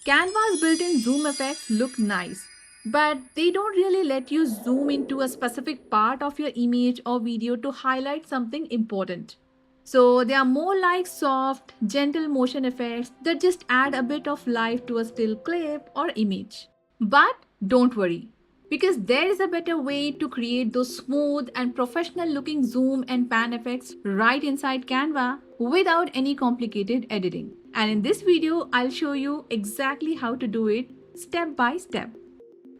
Canva's built-in zoom effects look nice, but they don't really let you zoom into a specific part of your image or video to highlight something important. So they are more like soft, gentle motion effects that just add a bit of life to a still clip or image. But don't worry, because there is a better way to create those smooth and professional looking zoom and pan effects right inside Canva without any complicated editing. And in this video, I'll show you exactly how to do it step by step.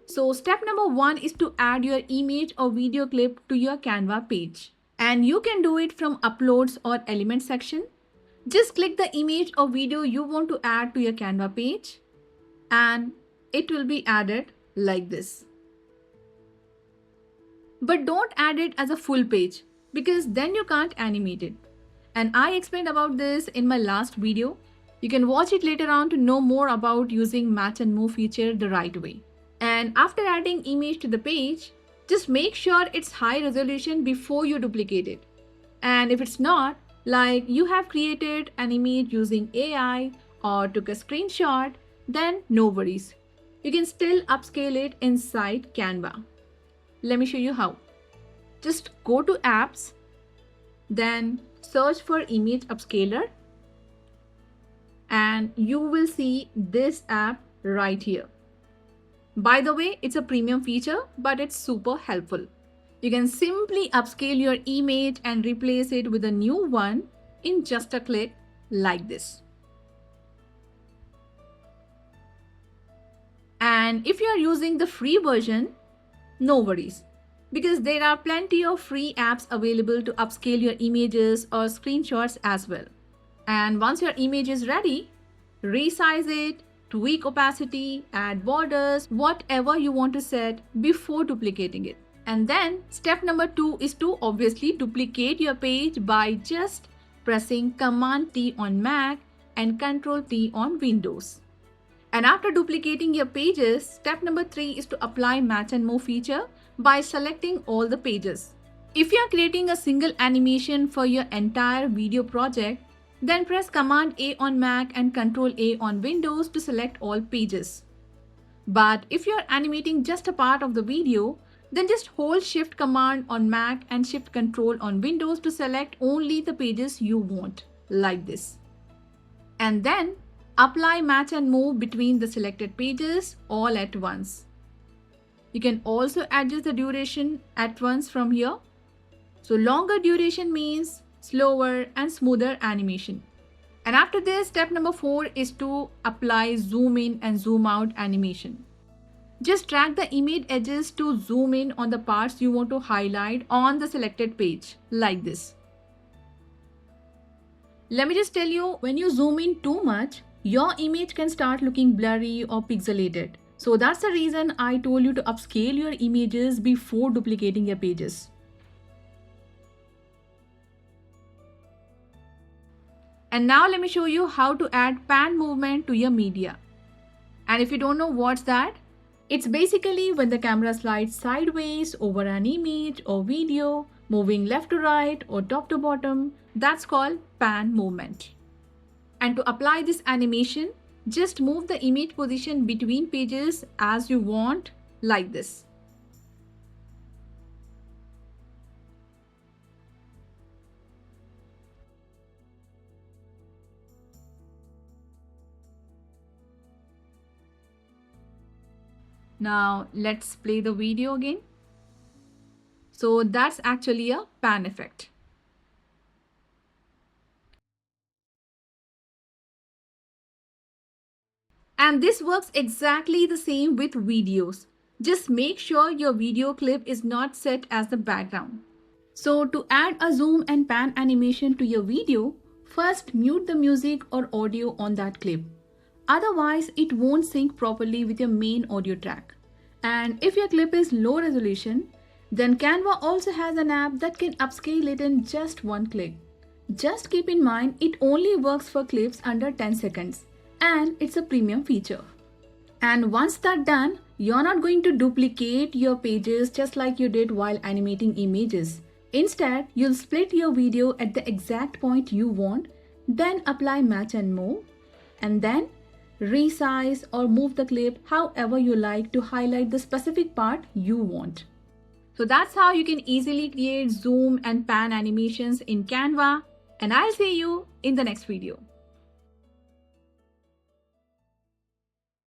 So step number 1 is to add your image or video clip to your Canva page. And you can do it from uploads or element section. Just click the image or video you want to add to your Canva page and it will be added like this. But don't add it as a full page because then you can't animate it. And I explained about this in my last video. You can watch it later on to know more about using match and move feature the right way. And after adding image to the page, just make sure it's high resolution before you duplicate it. And if it's not, like you have created an image using AI or took a screenshot, then no worries. You can still upscale it inside Canva. Let me show you how. Just go to apps, then search for image upscaler and you will see this app right here. By the way, it's a premium feature, but it's super helpful. You can simply upscale your image and replace it with a new one in just a click like this. And if you are using the free version, no worries, because there are plenty of free apps available to upscale your images or screenshots as well. And once your image is ready, resize it, tweak opacity, add borders, whatever you want to set before duplicating it. And then step number 2 is to obviously duplicate your page by just pressing Command T on Mac and Control T on Windows. And after duplicating your pages, step number 3 is to apply match and move feature by selecting all the pages. If you are creating a single animation for your entire video project, then press Command A on Mac and Control A on Windows to select all pages. But if you are animating just a part of the video, then just hold Shift Command on Mac and Shift Control on Windows to select only the pages you want, like this. And then apply match and move between the selected pages all at once. You can also adjust the duration at once from here. So longer duration means slower and smoother animation. And after this, step number 4 is to apply zoom in and zoom out animation. Just drag the image edges to zoom in on the parts you want to highlight on the selected page, like this. Let me just tell you, when you zoom in too much, your image can start looking blurry or pixelated. So that's the reason I told you to upscale your images before duplicating your pages. And now let me show you how to add pan movement to your media. And if you don't know what's that, it's basically when the camera slides sideways over an image or video, moving left to right or top to bottom. That's called pan movement. And to apply this animation, just move the image position between pages as you want, like this. Now let's play the video again. So that's actually a pan effect. And this works exactly the same with videos. Just make sure your video clip is not set as the background. So to add a zoom and pan animation to your video, first mute the music or audio on that clip. Otherwise, it won't sync properly with your main audio track. And if your clip is low resolution, then Canva also has an app that can upscale it in just one click. Just keep in mind, it only works for clips under 10 seconds. And it's a premium feature. And once that's done, you're not going to duplicate your pages just like you did while animating images. Instead, you'll split your video at the exact point you want, then apply match and move, and then resize or move the clip however you like to highlight the specific part you want. So that's how you can easily create zoom and pan animations in Canva, and I'll see you in the next video.